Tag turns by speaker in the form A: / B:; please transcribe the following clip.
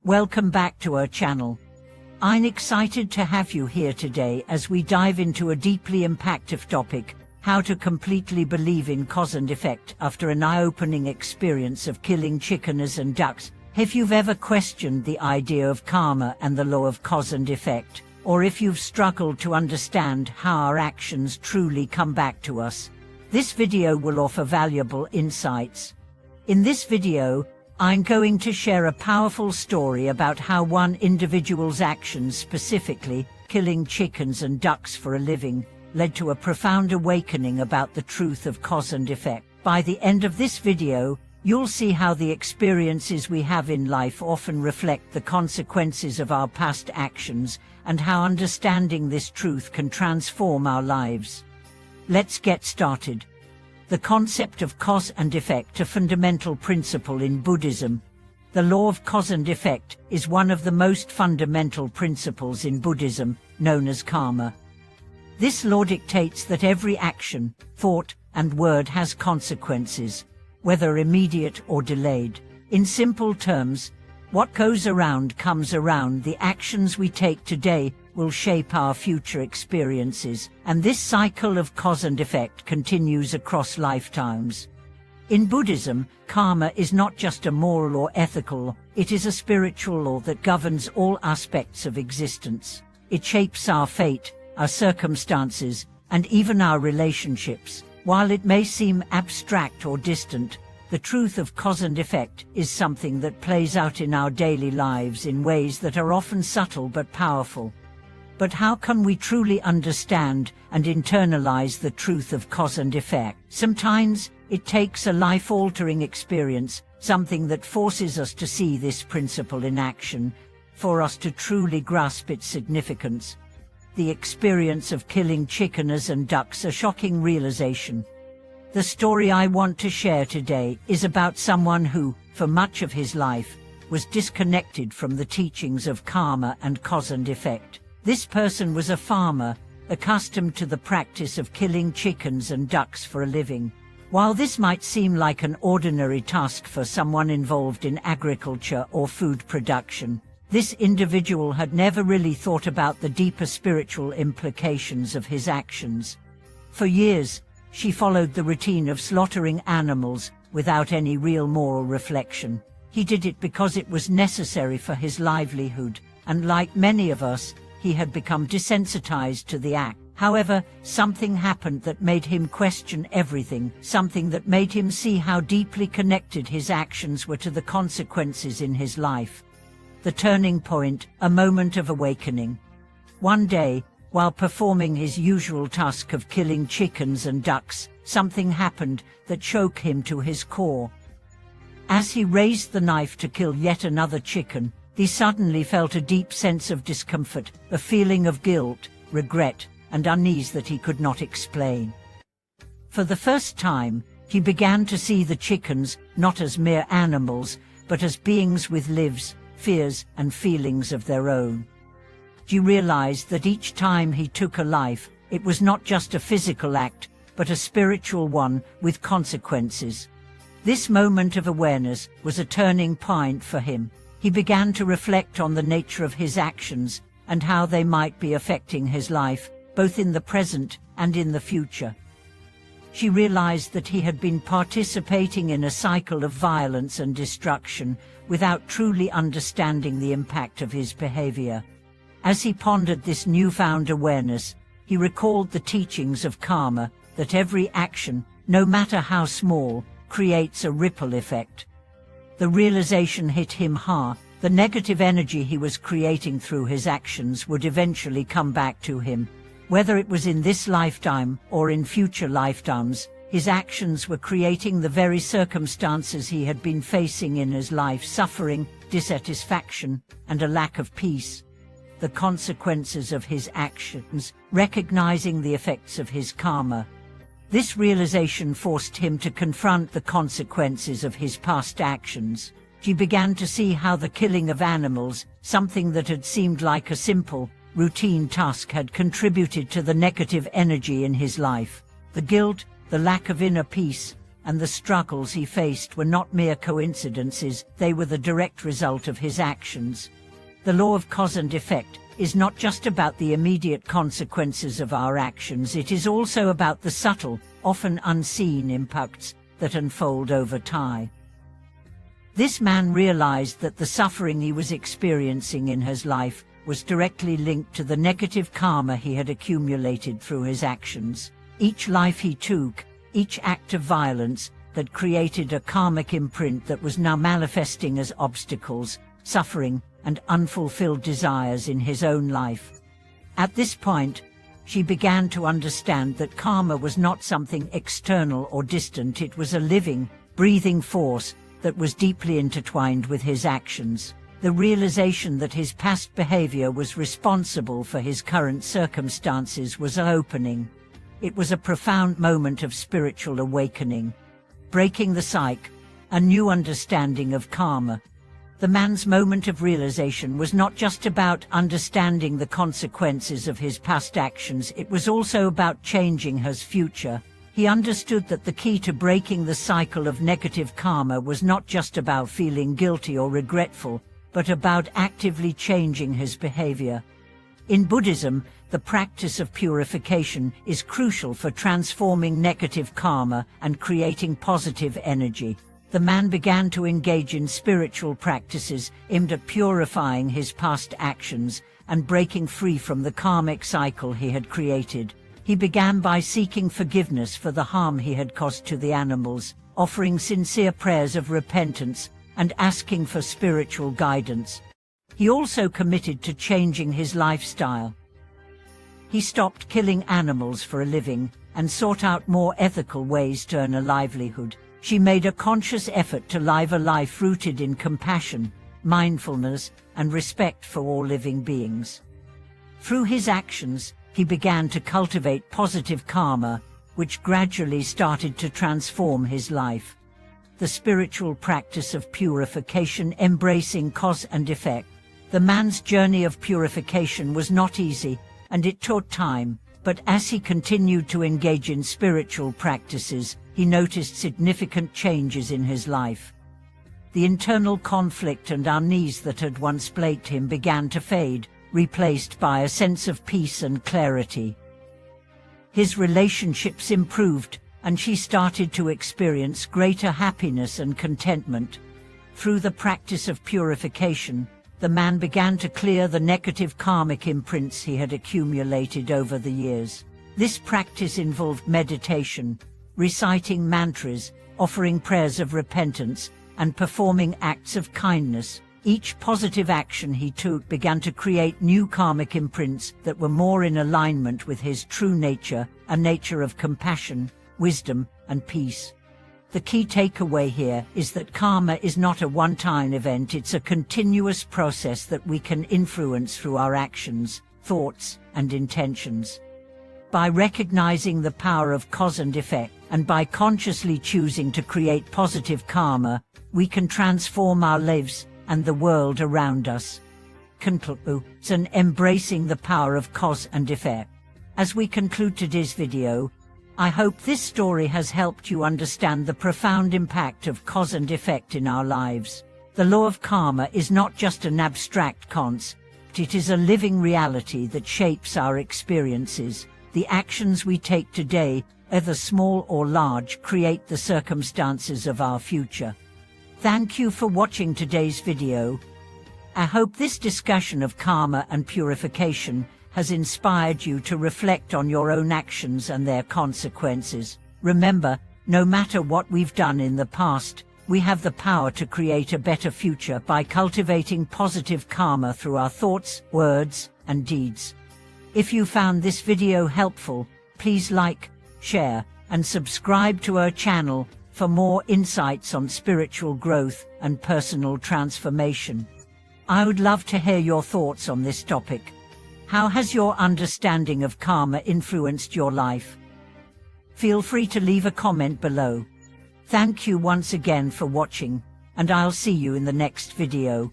A: Welcome back to our channel. I'm excited to have you here today as we dive into a deeply impactful topic, how to completely believe in cause and effect after an eye-opening experience of killing chickens and ducks. If you've ever questioned the idea of karma and the law of cause and effect, or if you've struggled to understand how our actions truly come back to us, this video will offer valuable insights. In this video, I'm going to share a powerful story about how one individual's actions, specifically killing chickens and ducks for a living, led to a profound awakening about the truth of cause and effect. By the end of this video, you'll see how the experiences we have in life often reflect the consequences of our past actions, and how understanding this truth can transform our lives. Let's get started. The concept of cause and effect, a fundamental principle in Buddhism. The law of cause and effect is one of the most fundamental principles in Buddhism, known as karma. This law dictates that every action, thought, and word has consequences, whether immediate or delayed. In simple terms, what goes around comes around. The actions we take today will shape our future experiences, and this cycle of cause and effect continues across lifetimes. In Buddhism, karma is not just a moral or ethical law, it is a spiritual law that governs all aspects of existence. It shapes our fate, our circumstances, and even our relationships. While it may seem abstract or distant, the truth of cause and effect is something that plays out in our daily lives in ways that are often subtle but powerful. But how can we truly understand and internalize the truth of cause and effect? Sometimes it takes a life-altering experience, something that forces us to see this principle in action, for us to truly grasp its significance. The experience of killing chickens and ducks, a shocking realization. The story I want to share today is about someone who, for much of his life, was disconnected from the teachings of karma and cause and effect. This person was a farmer, accustomed to the practice of killing chickens and ducks for a living. While this might seem like an ordinary task for someone involved in agriculture or food production, this individual had never really thought about the deeper spiritual implications of his actions. For years, she followed the routine of slaughtering animals without any real moral reflection. He did it because it was necessary for his livelihood, and like many of us, he had become desensitized to the act. However, something happened that made him question everything, something that made him see how deeply connected his actions were to the consequences in his life. The turning point, a moment of awakening. One day, while performing his usual task of killing chickens and ducks, something happened that shook him to his core. As he raised the knife to kill yet another chicken, he suddenly felt a deep sense of discomfort, a feeling of guilt, regret, and unease that he could not explain. For the first time, he began to see the chickens not as mere animals, but as beings with lives, fears, and feelings of their own. He realized that each time he took a life, it was not just a physical act, but a spiritual one with consequences. This moment of awareness was a turning point for him. He began to reflect on the nature of his actions and how they might be affecting his life, both in the present and in the future. She realized that he had been participating in a cycle of violence and destruction without truly understanding the impact of his behavior. As he pondered this newfound awareness, he recalled the teachings of karma, that every action, no matter how small, creates a ripple effect. The realization hit him hard. The negative energy he was creating through his actions would eventually come back to him. Whether it was in this lifetime or in future lifetimes, his actions were creating the very circumstances he had been facing in his life: suffering, dissatisfaction, and a lack of peace. The consequences of his actions, recognizing the effects of his karma. This realization forced him to confront the consequences of his past actions. He began to see how the killing of animals, something that had seemed like a simple, routine task, had contributed to the negative energy in his life. The guilt, the lack of inner peace, and the struggles he faced were not mere coincidences, they were the direct result of his actions. The law of cause and effect is not just about the immediate consequences of our actions, it is also about the subtle, often unseen impacts that unfold over time. This man realized that the suffering he was experiencing in his life was directly linked to the negative karma he had accumulated through his actions. Each life he took, each act of violence, that created a karmic imprint that was now manifesting as obstacles, suffering, and unfulfilled desires in his own life. At this point, she began to understand that karma was not something external or distant, it was a living, breathing force that was deeply intertwined with his actions. The realization that his past behavior was responsible for his current circumstances was opening. It was a profound moment of spiritual awakening. Breaking the cycle, a new understanding of karma. The man's moment of realization was not just about understanding the consequences of his past actions, it was also about changing his future. He understood that the key to breaking the cycle of negative karma was not just about feeling guilty or regretful, but about actively changing his behavior. In Buddhism, the practice of purification is crucial for transforming negative karma and creating positive energy. The man began to engage in spiritual practices aimed at purifying his past actions and breaking free from the karmic cycle he had created. He began by seeking forgiveness for the harm he had caused to the animals, offering sincere prayers of repentance, and asking for spiritual guidance. He also committed to changing his lifestyle. He stopped killing animals for a living and sought out more ethical ways to earn a livelihood. She made a conscious effort to live a life rooted in compassion, mindfulness, and respect for all living beings. Through his actions, he began to cultivate positive karma, which gradually started to transform his life. The spiritual practice of purification, embracing cause and effect. The man's journey of purification was not easy, and it took time, but as he continued to engage in spiritual practices, he noticed significant changes in his life. The internal conflict and unease that had once plagued him began to fade, replaced by a sense of peace and clarity. His relationships improved, and she started to experience greater happiness and contentment. Through the practice of purification, the man began to clear the negative karmic imprints he had accumulated over the years. This practice involved meditation, reciting mantras, offering prayers of repentance, and performing acts of kindness. Each positive action he took began to create new karmic imprints that were more in alignment with his true nature, a nature of compassion, wisdom, and peace. The key takeaway here is that karma is not a one-time event, it's a continuous process that we can influence through our actions, thoughts, and intentions. By recognizing the power of cause and effect, and by consciously choosing to create positive karma, we can transform our lives and the world around us. Conclusion: embracing the power of cause and effect. As we conclude today's video, I hope this story has helped you understand the profound impact of cause and effect in our lives. The law of karma is not just an abstract concept, it is a living reality that shapes our experiences. The actions we take today, whether small or large, create the circumstances of our future. Thank you for watching today's video. I hope this discussion of karma and purification has inspired you to reflect on your own actions and their consequences. Remember, no matter what we've done in the past, we have the power to create a better future by cultivating positive karma through our thoughts, words, and deeds. If you found this video helpful, please like, share, and subscribe to our channel for more insights on spiritual growth and personal transformation. I would love to hear your thoughts on this topic. How has your understanding of karma influenced your life? Feel free to leave a comment below. Thank you once again for watching, and I'll see you in the next video.